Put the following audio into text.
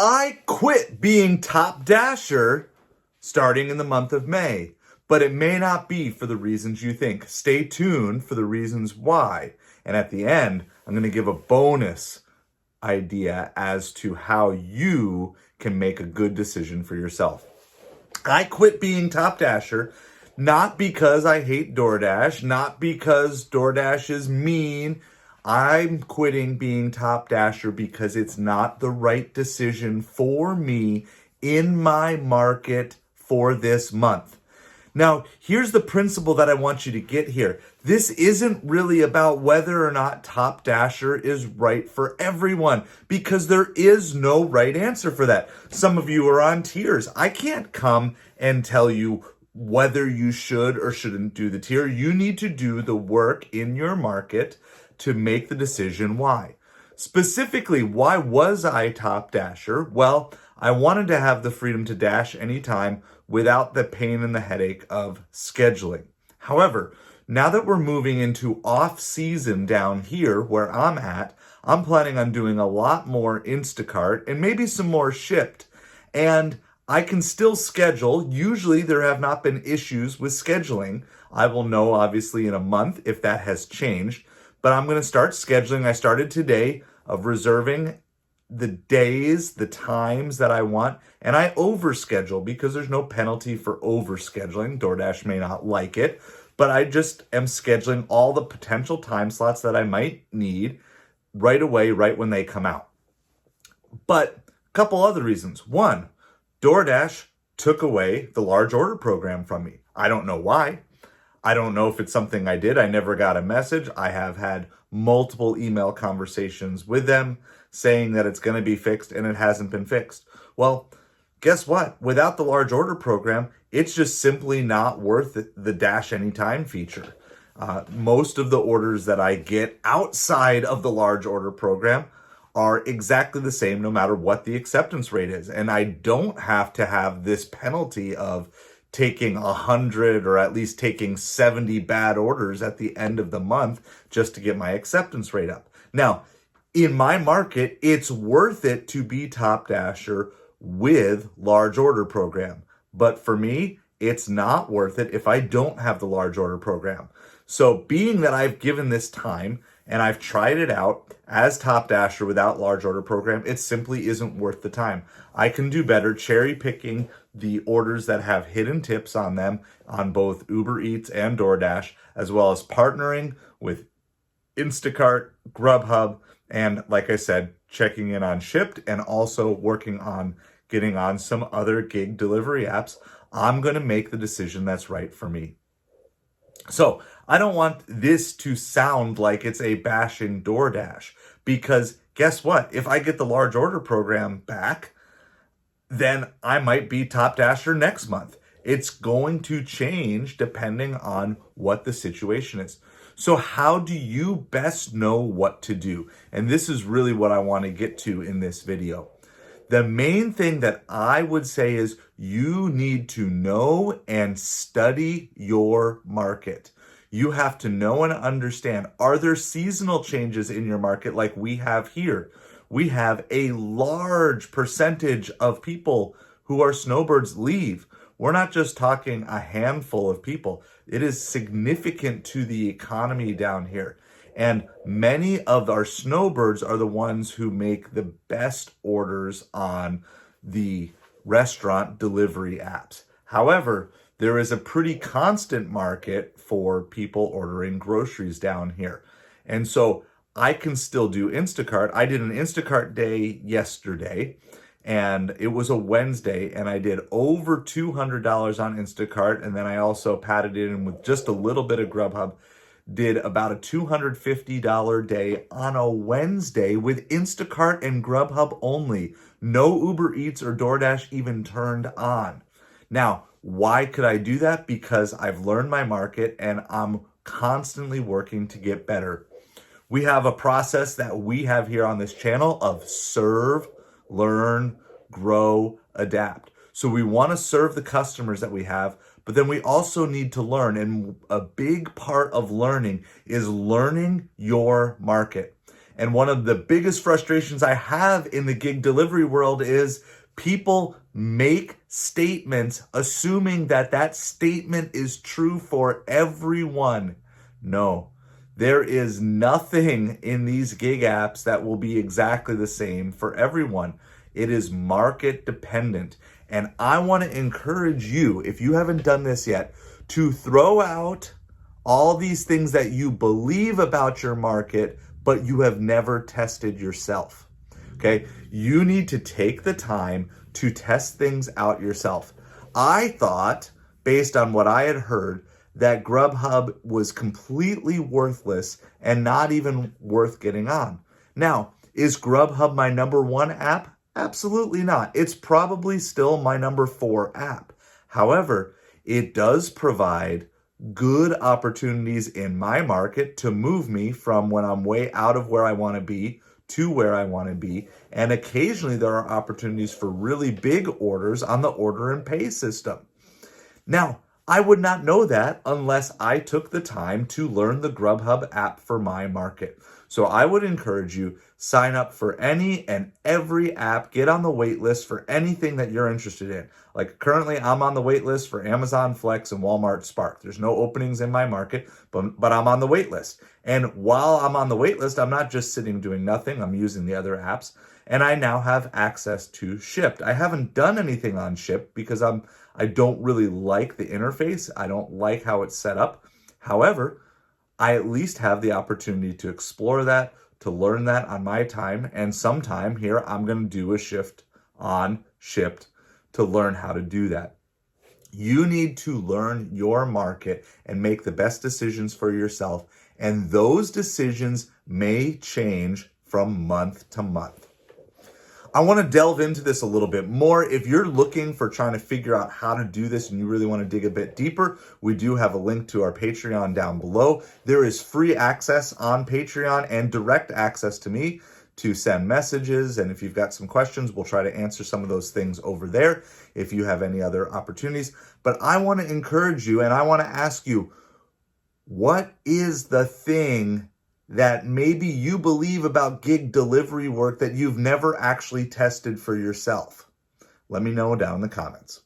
I quit being top dasher starting in the month of May, but it may not be for the reasons you think. Stay tuned for the reasons why. And at the end, I'm going to give a bonus idea as to how you can make a good decision for yourself. I quit being top dasher, not because I hate DoorDash, not because DoorDash is mean. I'm quitting being top dasher because it's not the right decision for me in my market for this month. Now, here's the principle that I want you to get here. This isn't really about whether or not Top Dasher is right for everyone, because there is no right answer for that. Some of you are on tiers. I can't come and tell you whether you should or shouldn't do the tier. You need to do the work in your market to make the decision why. Specifically, why was I Top Dasher? Well, I wanted to have the freedom to dash anytime without the pain and the headache of scheduling. However, now that we're moving into off season down here where I'm at, I'm planning on doing a lot more Instacart and maybe some more Shipt. And I can still schedule. Usually there have not been issues with scheduling. I will know obviously in a month if that has changed, but I'm going to start scheduling. I started today of reserving the days, the times that I want, and I overschedule because there's no penalty for overscheduling. DoorDash may not like it, but I just am scheduling all the potential time slots that I might need right away, right when they come out. But a couple other reasons. One, DoorDash took away the large order program from me. I don't know why. I don't know if it's something I did. I never got a message. I have had multiple email conversations with them saying that it's going to be fixed, and it hasn't been fixed. Well, guess what? Without the large order program, it's just simply not worth the Dash Anytime feature. Most of the orders that I get outside of the large order program are exactly the same no matter what the acceptance rate is. And I don't have to have this penalty of taking 100 or at least taking 70 bad orders at the end of the month just to get my acceptance rate up. Now, in my market, it's worth it to be Top Dasher with large order program. But for me, it's not worth it if I don't have the large order program. So being that I've given this time and I've tried it out as Top Dasher without large order program, it simply isn't worth the time. I can do better cherry picking the orders that have hidden tips on them on both Uber Eats and DoorDash, as well as partnering with Instacart, Grubhub, and like I said, checking in on Shipt and also working on getting on some other gig delivery apps. I'm going to make the decision that's right for me. So I don't want this to sound like it's a bashing DoorDash, because guess what? If I get the large order program back, then I might be Top Dasher next month. It's going to change depending on what the situation is. So how do you best know what to do? And this is really what I want to get to in this video. The main thing that I would say is you need to know and study your market. You have to know and understand, are there seasonal changes in your market like we have here? We have a large percentage of people who are snowbirds leave. We're not just talking a handful of people. It is significant to the economy down here. And many of our snowbirds are the ones who make the best orders on the restaurant delivery apps. However, there is a pretty constant market for people ordering groceries down here. And so I can still do Instacart. I did an Instacart day yesterday, and it was a Wednesday, and I did over $200 on Instacart, and then I also patted it in with just a little bit of Grubhub, did about a $250 day on a Wednesday with Instacart and Grubhub only. No Uber Eats or DoorDash even turned on. Now, why could I do that? Because I've learned my market and I'm constantly working to get better. We have a process that we have here on this channel of serve, learn, grow, adapt. So we want to serve the customers that we have, but then we also need to learn. And a big part of learning is learning your market. And one of the biggest frustrations I have in the gig delivery world is people make statements assuming that that statement is true for everyone. No, there is nothing in these gig apps that will be exactly the same for everyone. It is market dependent. And I want to encourage you, if you haven't done this yet, to throw out all these things that you believe about your market, but you have never tested yourself. Okay? You need to take the time to test things out yourself. I thought, based on what I had heard, that Grubhub was completely worthless and not even worth getting on. Now, is Grubhub my number one app? Absolutely not. It's probably still my number 4 app. However, it does provide good opportunities in my market to move me from when I'm way out of where I want to be to where I want to be. And occasionally there are opportunities for really big orders on the order and pay system. Now, I would not know that unless I took the time to learn the Grubhub app for my market. So I would encourage you, sign up for any and every app, get on the wait list for anything that you're interested in. Like currently I'm on the wait list for Amazon Flex and Walmart Spark. There's no openings in my market, but I'm on the wait list. And while I'm on the wait list, I'm not just sitting doing nothing. I'm using the other apps, and I now have access to Shipped. I haven't done anything on Shipped because I don't really like the interface. I don't like how it's set up. However, I at least have the opportunity to explore that, to learn that on my time. And sometime here, I'm going to do a shift on Shipped to learn how to do that. You need to learn your market and make the best decisions for yourself. And those decisions may change from month to month. I want to delve into this a little bit more. If you're looking for trying to figure out how to do this and you really want to dig a bit deeper, we do have a link to our Patreon down below. There is free access on Patreon and direct access to me to send messages. And if you've got some questions, we'll try to answer some of those things over there if you have any other opportunities. But I want to encourage you and I want to ask you, what is the thing that maybe you believe about gig delivery work that you've never actually tested for yourself? Let me know down in the comments.